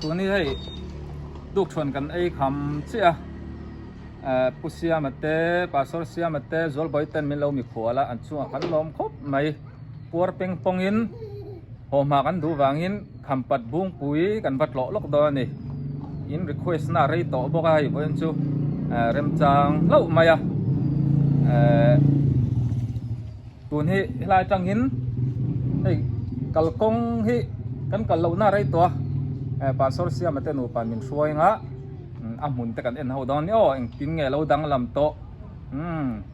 ตัวนี้ให้ลูกชนกันไอ้คำเสียปุเสียมาเตะปาสอเสียมาเตะจอลบอยเต้นมีเรามีขวละอันชัวขันลมครบไหมปัวเป็งปองอินหอมากันดูวางอินคำปัดบุ้งปุ๋ยกันปัดหลอกลอกดอนี่อินรีเควสน่าไรต่อบอกให้บ่ยันชูเริ่มจางเล่ามาตัวนี้ลายจังอินให้กัลกงให้กันกัลเล่าน่าไรตัวปาสอเสียมาเตะหนูปามินช่วยงะอามุนแต่กันเอ็นเขาดอนนี่อ๋อเอ็งกินไงเราดังลำโต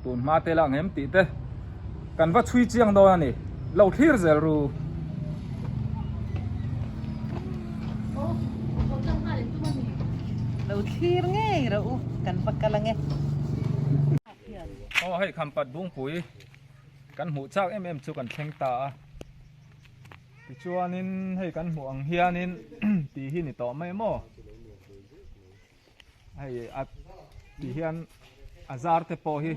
ตุนมาเตละเงี้ยติเตกันว่าช่วยเจียงดอนนี่เราที่จะรู้เราที่ไงเรากันปักกันละไงอ๋อให้คำปัดบุ้งปุ๋ยกันหูจากชุกันแข่งตาติชัวนินให้กันห่วงเฮียนิน ตีหินนี่ต่อไม่หม้อให้ตีเฮียนอาซาร์เตปอฮี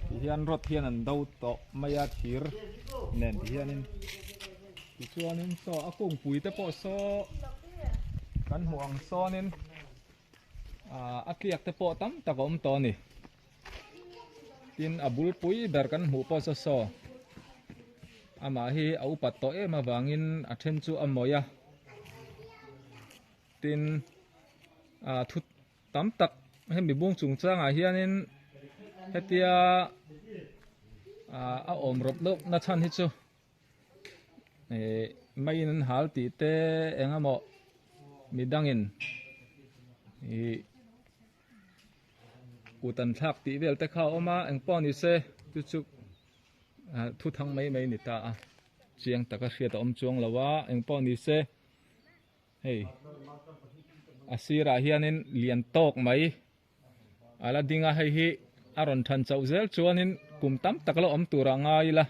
ตีเฮียนรถเฮียนอันดาวต่อไม่ยาทีร์เน้นตีเฮียนินตีชัวนินโซอากุ้งปุ๋ยเตปอโซกันห่วงโซนินอาเกียกเตปอตั้มตะกอมตอนี่ตินอาบุลปุ๋ยเบอร์กันหูปอโซอามาฮีเอาปัดโตเอมาวางอินอาเทนจูอามอยาตินทุตั้มตักให้มีบุ้งจุงจ้างเฮียนินเฮตียอมรบลบนัชันฮิจูไม่นั้นหาตีเตเองอะโมมีดังอินกูตันทักตีเวลแต่เข้าออกมาเองป้อนนี่เซจุกทุทั้งไม่นิตาเจียงตะกะเสียตอมจวงละว่าเองป้อนนี่เซเฮ้อาศิราเฮียนินเลียนตอกไหมอาลาดิงาให้ฮีอารอนทันเจ้าเซลชวนินกุมตั้มตะกะละอมตุรังไงล่ะ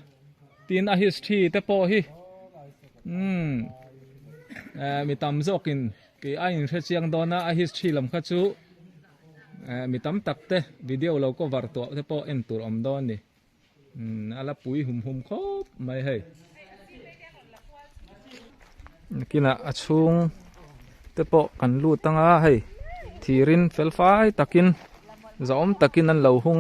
ตีนอาฮิสทีเตปอฮีมีตั้มจอกินกี่ไอ้เรื่องเชียงดอนะอาฮิสทีลำคัจูมีตั้มตักเตวิดีโอเราก็วาร์ตัวเตปอเอ็นตุรอมดอนนี่อาลาปุยหุ่มครบไม่ให้กินอาชุงเตปอกันลูตั้งให้ทีรินเฟลไฟตักินจอมตักินนั่นเหลาหง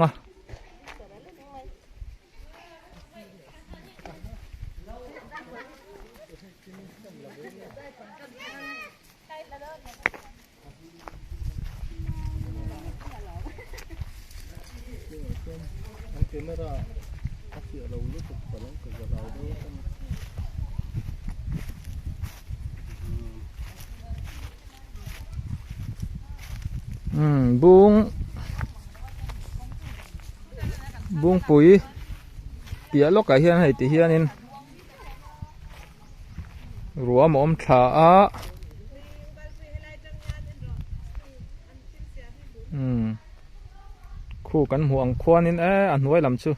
บุ้งปุ๋ยเปียลกไก่เฮียนให้ตีเฮียนินรัวหมอมขาคู่กันห่วงควานินอันไว้ลำชู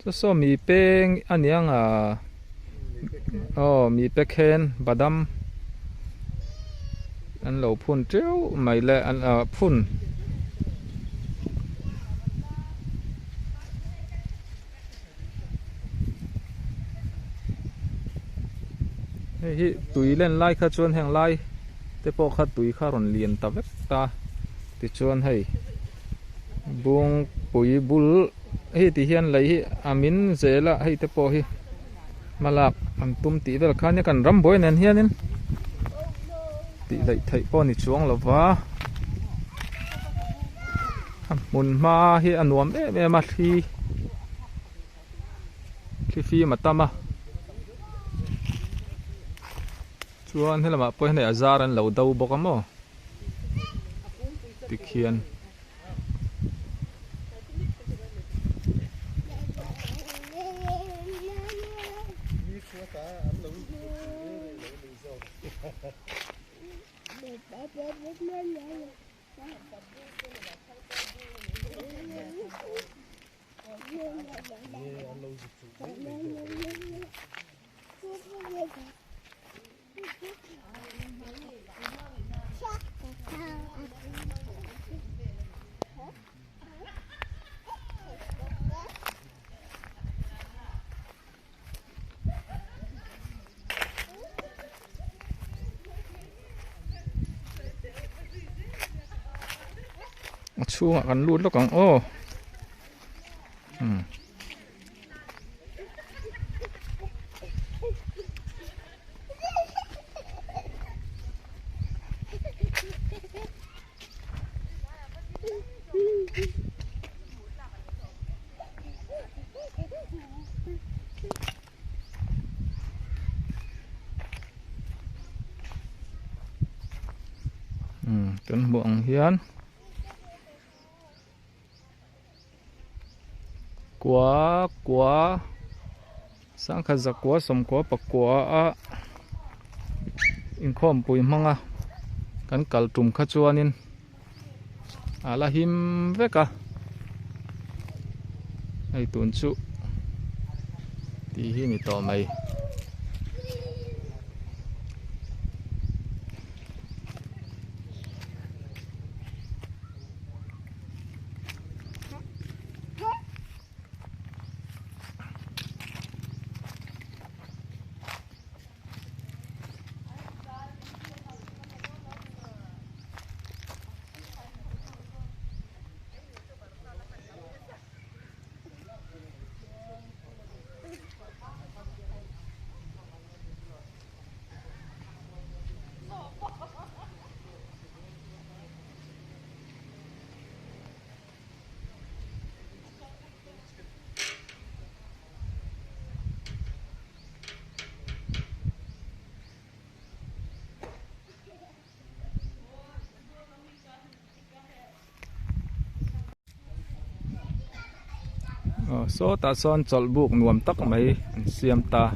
จะมีเป้งอันนี้มีเปกเคนบาดัมอันเหล่าพุ่นเจ้าไม่แลอันพุ่นฮิตุยเล่นไล่ข้าชวนแห่งไล่แต่พอข้าตุยข้ารอนเลียนตาเวกตาติชวนให้บุงปุ๋ยบุลให้ติเฮียนไหลอามินเจละให้แต่พอให้มาลักอันตุ้มตีเวลข้านี่กันรำบ่อยนั่นเฮียนินตีไหลไทยป้อนี่ช่วงละวะมุนมาให้อันวมแม่มาที่ฟีมาตามาชวนให้ละมาเพื่อให้อาจารย์เหล่าดาวบอกกันมั้งติเขียน ชูกันรูดแล้วกันโอ้เป็นบ่วงเฮียนกัวสังขจักกัวสมกัวปักกัวอินข้อมปุยมังกันกัลตุมขจวนินala him veka ai tun chu ti hi ni to mai số ta son chọn buộc nuông tắc mấy xiêm ta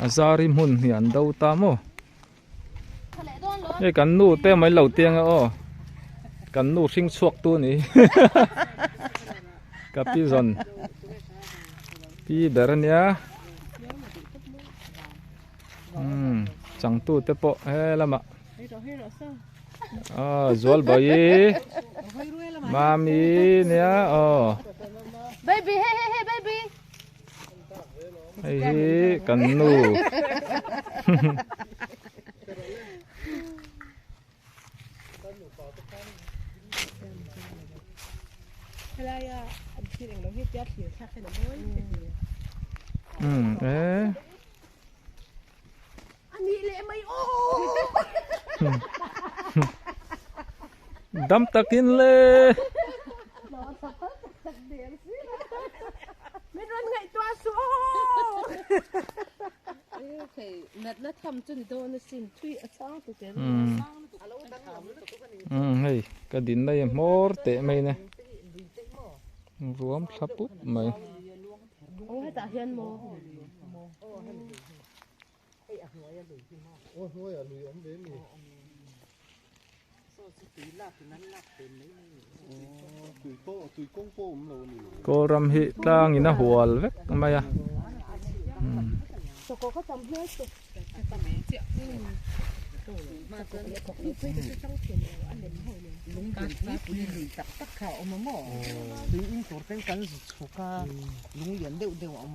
Azari mun hiền đâu ta mô cái cắn nụ té mấy lẩu tiếng ô cắn nụ sinh suộc tu ní cà pi giòn pi bẹn nhá chẳng tu té po hay lắm ạ zual bayi mami nhá baby hey baby hey cắn nụ anh đi lệ mày ô đâm takin le mấy đứa ngày toa số thì nét nó thầm cho tôi nó xin thuy ở sau tôi thấy hey cái đỉnh đây mor tệ mày nè rúm sắp bút mày ô hay tạ hiền mồ cô ram hi ta nghĩ nó hual vét mày à cô có tầm hết rồi mà tôi có cái trong tiền anh đến hồi này đúng cái quý lì tập tất cả ông mà mỏ tùy in tổ tên cắn sụp ca lúng liền đều đều ông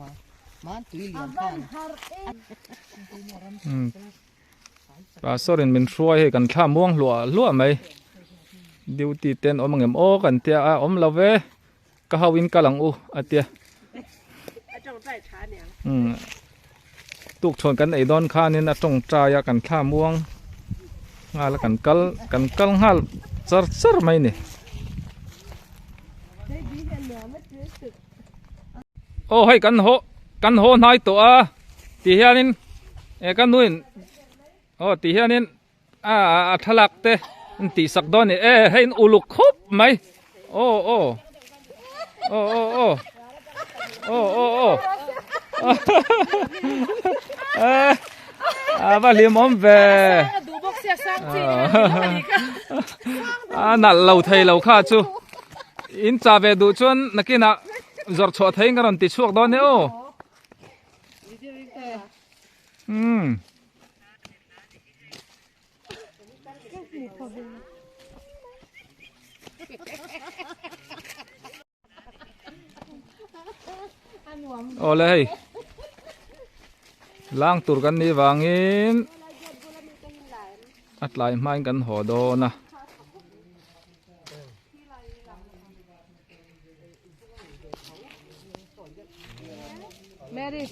mà tùy liền can bà sorin mình xuôi hay cần tham muông lúa mày điều ti tên ông ngầm ô cần tia ông lâu về cái hậu in cái lăng u tia tục chọn cái này đón khan nên là trồng trà cần tham muông ngà là cần cල් ngà char mày nè ô hay cần hô nói tổ tí hiền nín cái nuôi ô tí hiền nín thalak te tí sắc đón nè hay uluk khop mày ô bà liêm ôm về nãy lâu thầy lâu khá chú in trả về đủ chuan nãy kia nãy giọt chua thấy cái lần tí chuộc đó nè ô โอ้เลยล้างตุรกันนี่วางอินอัดไหลไม้กันหอโดนะแม่ดิ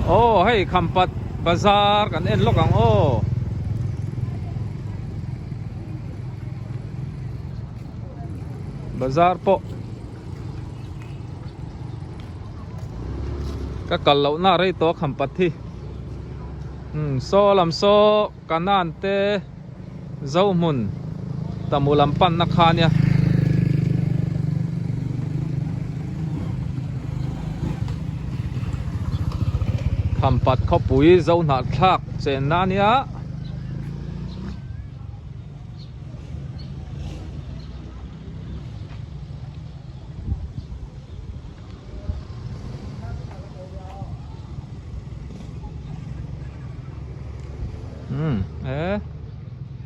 โอ้ให้คำปัดบาซาร์กันเอ็นลกังโอ้บาซาร์โปก็กัลเหล่าหน้าไรตัวคำปัดที่โซลำโซกันนันเตเจ้ามุนตะมูลำปันนักขาเนี่ยคำปัดเขาปุ๋ยเจ้าหน้าทักเจนนาเนี่ย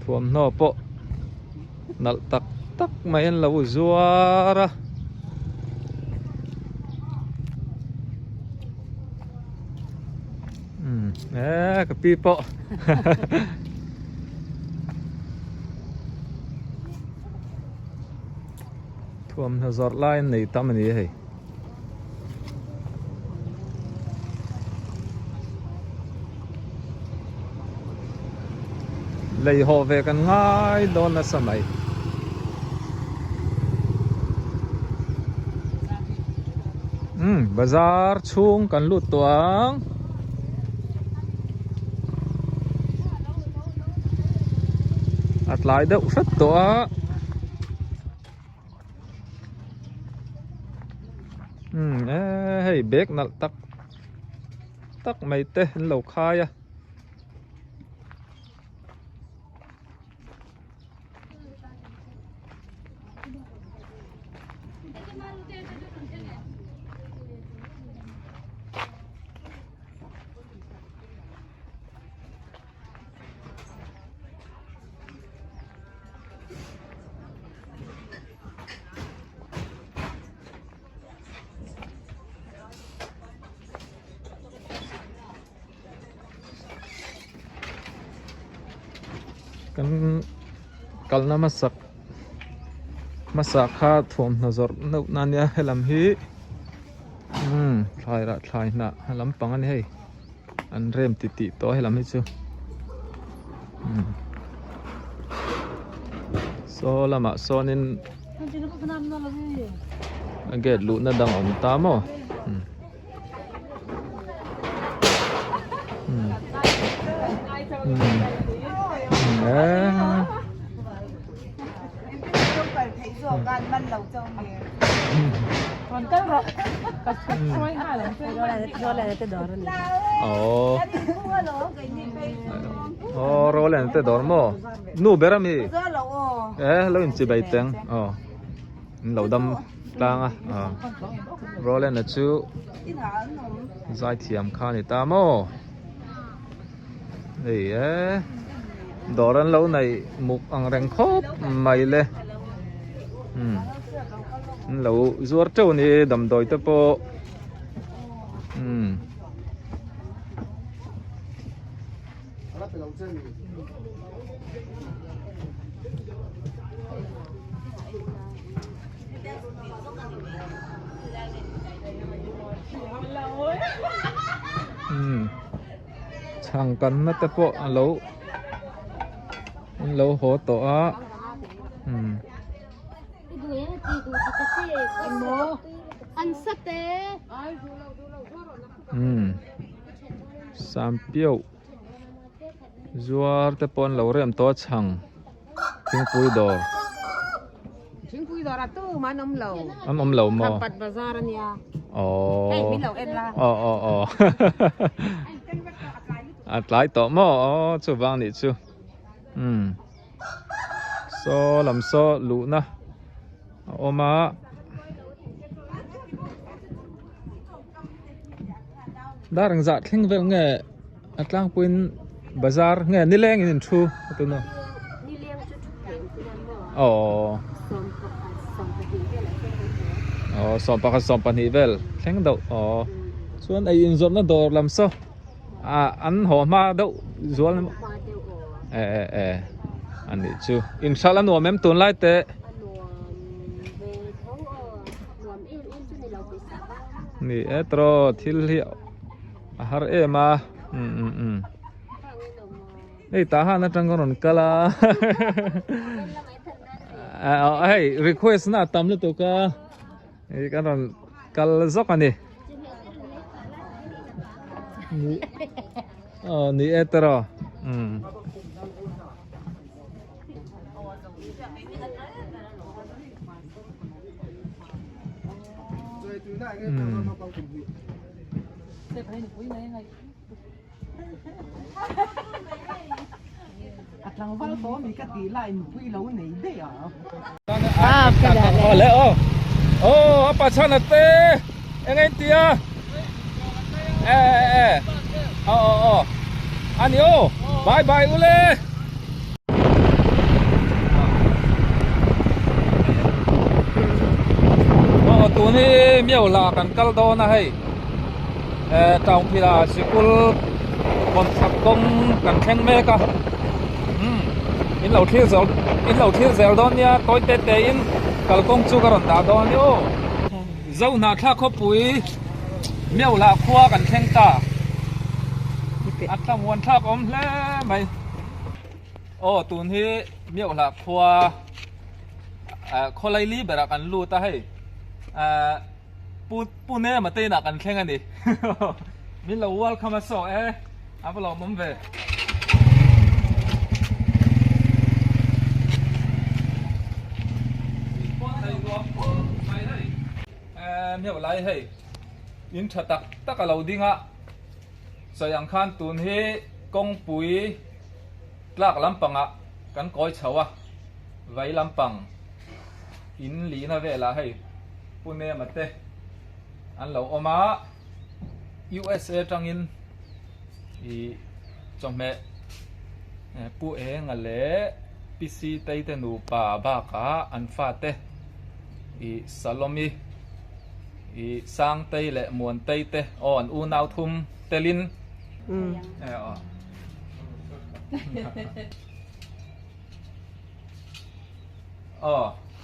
ท่วมโนโปนัลตักตักไม่เห็นเราจัวระกับปีโปท่วมหัวจอดไล่ในตั้มนี้ให้เลยหอเวกันง่ายโดนสมัยบาซาร์ชุงกันลุดตัวอัดหลายเด็กสัดตัวให้เบรกนัลตักตักไม่เตะเหล่าคายอะกันน้ำมาสักข้าถ่วมนจรนุนันยาให้ลำฮีทายละทายนะให้ลำปังอันนี้ให้อันเริ่มติดตัวให้ลำให้ชูโซละมาโซนินเกดลุนดังอมตามอ๋อcòn tất rồi cả xoay hai lần do lại tới đó rồi rồi lên tới đó mà nu bé mi lâu in chỉ bảy tiếng lâu đâm lang rồi lên là chú giải thiểm khá này ta mò thì đó là lâu này mục ăn răng khốp mày lên lâu ruột trâu này đầm đồi tới po chẳng cần nó tới po lâu hổ tổ á ăn sắt té sam piêu zuar te pon lo rem to chang thing pui dor chính quy đó là tu mà nông lầu om lo mo bật bazaar nia hey mi lầu em la at lai to mo chu wang ni chu so lam so lu na oma darang zat thing vel nge atlang puin bazar nge nileng in thu tu no đi liêng cho chút tiền thì làm được oh xong cái som pan hi vel theng do chuan ai in zom na dor lam so an ho ma do zual hoa đều ở anh đi chu inshallah no mem tun lai te ăn về thấu nuông in cho này lâu bị sạc ni etro thil hi har ema ei ta ha na tang ron kala hey request na tam lu to ka ei kan ron kal zok ani ni ni etro thằng văn phố mình cái tỷ lại quy lâu này đấy le apa chana te engai tia ani bye bye ule tu ni miao la kan kal do na hei tong phila sikul kon thak kong kan kheng me ka in lo thil zel don nia toi te te in kal kong chu ka ron da don yo zo na tha kho pui miao la khwa kan kheng ta atlam wan thak om hle mai tun hi miao la khwa kholai li bera kan lu ta hei pu ne ma te na kan kheng ani min lo wal khama so apa lo mom ve miao lai hei in thatak tak alo dinga sayang khan tun hi kong pui tlak lampanga kan koi chawa vai lampang in li na vela hei pune mate an lo oma USA tangin i chome pu ngale PC tai te nu pa ba ka an fa te i salomi i sang tei le muan tei te on u nau thum telin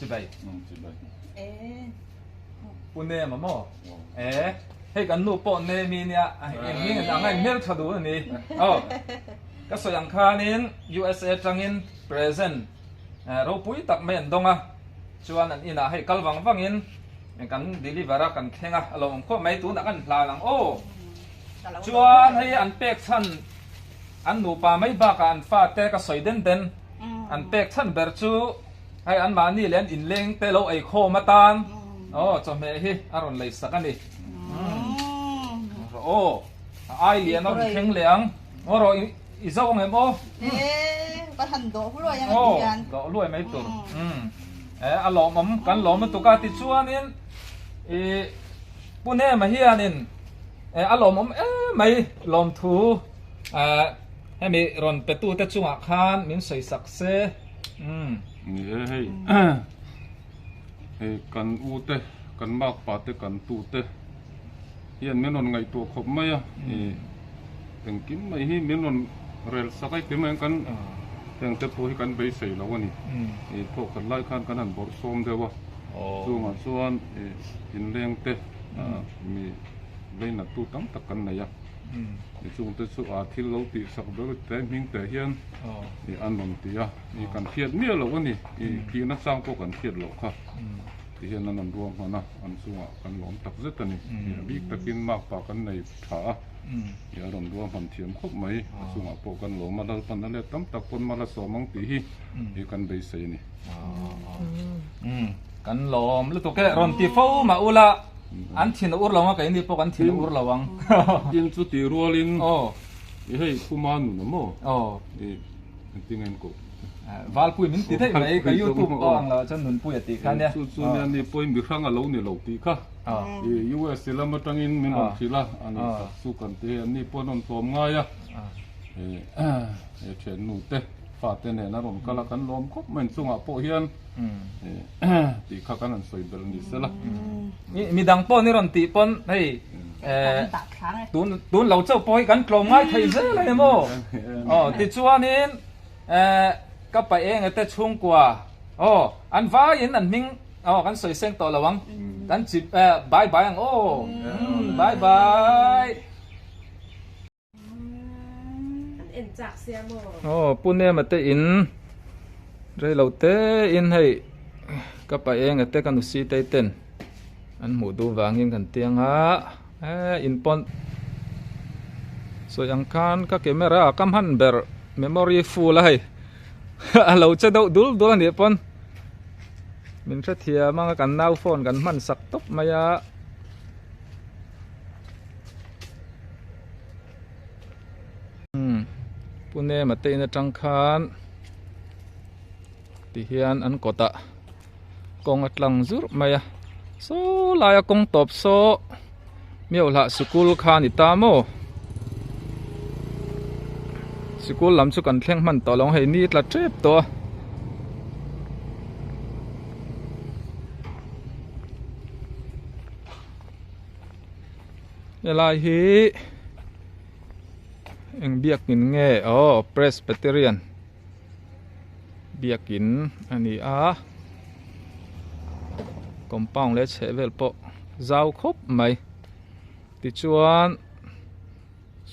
chị bảy pune mà mo hey kan nu po ne mi nia en mi na ngai mel thadu ni ka so yang khanin USA tangin present ro pui tak men donga chuan an ina hei kalwang wangin kan delivera kan khenga alom kho mai tu na kan hla lang chuan hei an pek chan an nu pa mai ba ka an fa te ka soiden den an pek chan ber chu hei an ma ni len in leng te lo ai kho matan chome hi aron lei sakani ai liền nó khen liang rồi izong em có thành độ rồiยังđộ lui mấy tuần lom mắm cắn lom mà tụi cá tít chuan nên bún em mà hiền nên lom mắm mấy lom thu hay mi ron petu te chung khan min soi sak se hey kan u te kan mak pa te kan tu te hian menon ngai tu khop mai teng kim mai hi menon rel sakai te mai kan teng te po hi kan bei sei lo ani po kan lai khan kan han bor som dewa chung a chuan in leng te mi leina tu tam tak kan nei chung te chu a thil lo ti sak be te ming te hian an nom ti kan thiat mi lo ani ki na sang po kan thiat lo kha thì hiện là nằm ruộng mà na ăn xuống à ăn lỏng tập rất là nhiều bị ta kinh mạc và cái này thả giờ nằm ruộng hoàn thiện khóc mấy xuống à bộ cái lỏng mà đâu phần đó tấm tập con mà là sò măng tí hi thì cần bày xây này cái lỏng lúc tôi cái ron tí phô mà ula ăn thìn ur lỏng cái này bộ ăn thìn ur lỏng yên chút tí rùa lên thì hay phu man nữa mà thì tingin ko val pui min ti thei mai ka YouTube ko ang la chan nun pui ati khan ya su nya ni poi mi khang a lo ni lo ti kha US sila matangin min on sila ani su kan te ani pon on tom nga ya chen nu te fa te ne na ron kala kan lom khop men sunga po hian ti kha kan an soi bel ni sela mi dang po ni ron ti pon hei tun lo chau poi kan klom ngai thei ze le mo ti chuanin ka pa eng ate chung kwa an va in an ming kan soi seng to lawang kan chip bye bye ang bye bye en chak sia mo pune mate in re lo te in hei ka pa eng ate kan si te ten an mu du wangin kan tiang ha in pon so yang kan ka camera kam han ber memory full hai alo cha do dul ani pon min tha thia mang kan nau phone kan man sak top maya pune mate in atang khan ti hian an kota kong atlang zur maya so laya kong top so miau la school khan itamo school lam chu kan thleng man to long hei ni tla trep to lai hi eng biakin nge Presbyterian biakin ani compound le chevel po zau khop mai ti chuan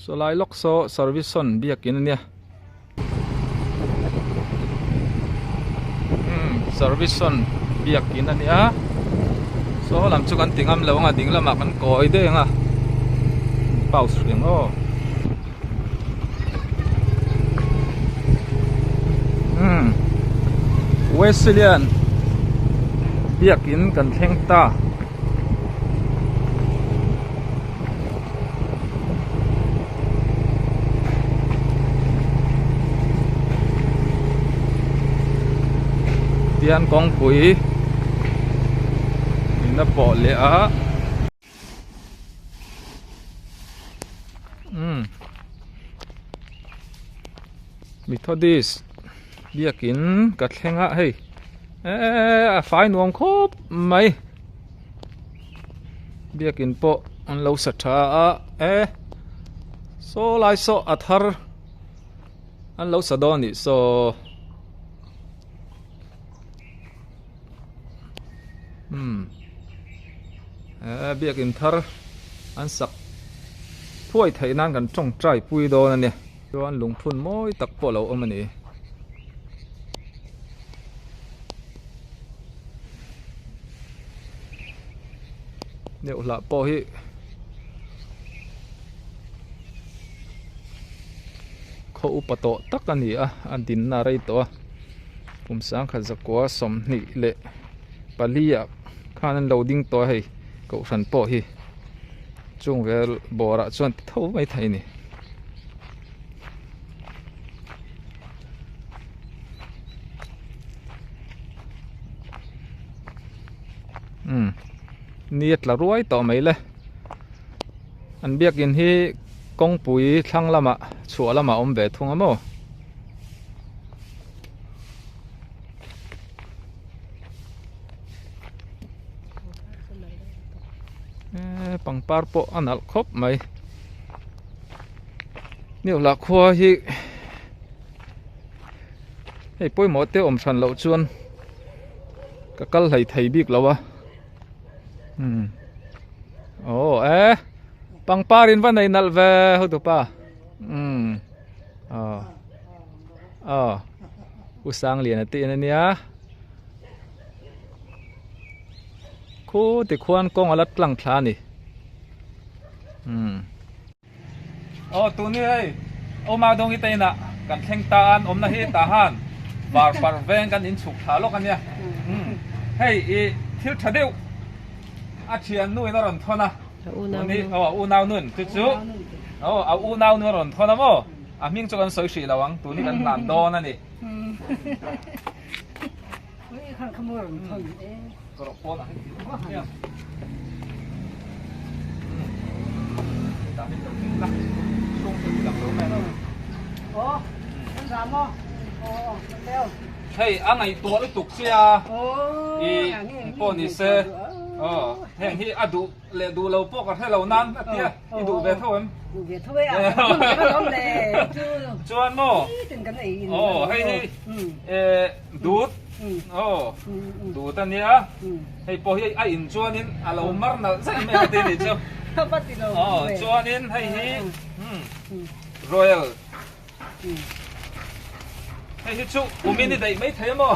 so lai lok so service son biakin ania service son biakin ania so lam chu kan tingam lawanga dinglama kan koi de nga pau sring Wesleyan biakin kan thleng ta tian kong pui na po le Methodist biakin ka thlenga hei fai nuam khop mai biakin po an lo satha so lai so athar an lo sadoni so biakin thar an sak phuai thainan kan tong trai pui do na ne chuan lungphun moi tak po lo omani nếu là po hi kho upato tak ani an din na rei to pumsang kha zakwa som ni le palia khanan loading to hei ko ran po hi chung vel bora chuan tho mai thai ni niat la ruai to mai le an biakin hi kong pui thlang lama chua lama om ve thung amo pangpar po anal khop mai niu la khua hi hei poi mo te om than lo chuan ka kal hai thei bik lawa pangparin van nei nal ve ho tu pa usang lian ati ania khu ti khuan kong alat tlang thla ni tu ni hei ma dong ite na kan thleng ta an om na hi ta han var par veng kan in chuk tha lok ania hei thil thadeu thian nuôi nó ròn thon à u nào nun chú chú u nào nó ròn thon à mò อ่ะมิ่งจกันสวยสีระวังตัวนี้กันหลานดอนั่นนี่ เฮ้ยข้างขโมยมันเขาอยู่เอง กระโปรงอ่ะเนี่ยตามที่ตรงนี้ละช่วงที่หลังตัวแม่ โอ้มันสามอ่ะโอ้มันเร็ว เฮ้ยอันไหนตัวหรือตุกเสีย โอ้ อีพวกนี้เซ่แห่งที่อะดูเลยดูเราพวกกันให้เรานั้นอะเตี้ยอีดูเบทเทิล ดูเวียดเท่าไหร่อ่ะก็ล้มเลยชื่อ จวนโม่ ถึงกันไอ้ โอ้ให้ดูดโอ้ดูตันเนี้ยให้พอให้ไอ้อินจวนนินอะเรามารน่ะใช่ไหมตีนี่เจ้า ปฏิโล อ๋อจวนนินให้royal ให้ชุอุมินี่ได้ไม่เท่มั้ง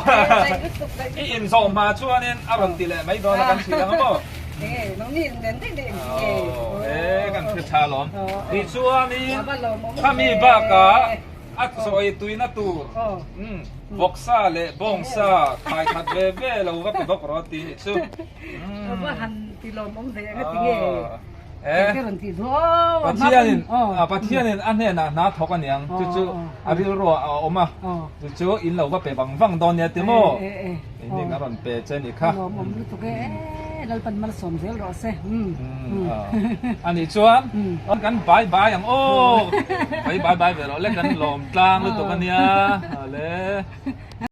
อีอินส่งมาจวนนินอารมณ์ตีเลยไม่โดนกันทีแล้วมั้ง เอ้น้องนี่เด่นเด่น กันคือชาลอมอีจวนนินถ้ามีบ้ากะอัดสวยตุยนะตูบอกซาเลยบงซาขายขัดเบเบ้เราก็ไปบอกรอตีชู ว่าหันตีลมองเสียก็ตีเอ๊ะก็ตีทั่ว ปะเทียนินปะเทียนินอันเนี้ยนะน้าทอกันยังจู่ๆอาบิรัวเอามาจู่ๆอินเราก็ไปบังฟังตอนเนี้ยติโมนี่ก็รอนเปเจนี่ค่ะ ลมมันตุกเอ๊ะเราเป็นมันสมเสียรอเซ่อันนี้ชวนกันบายบายอย่างโอ้บายบายไปเราเล่นกันลมกลางหรือตัวกันเนี้ยเลย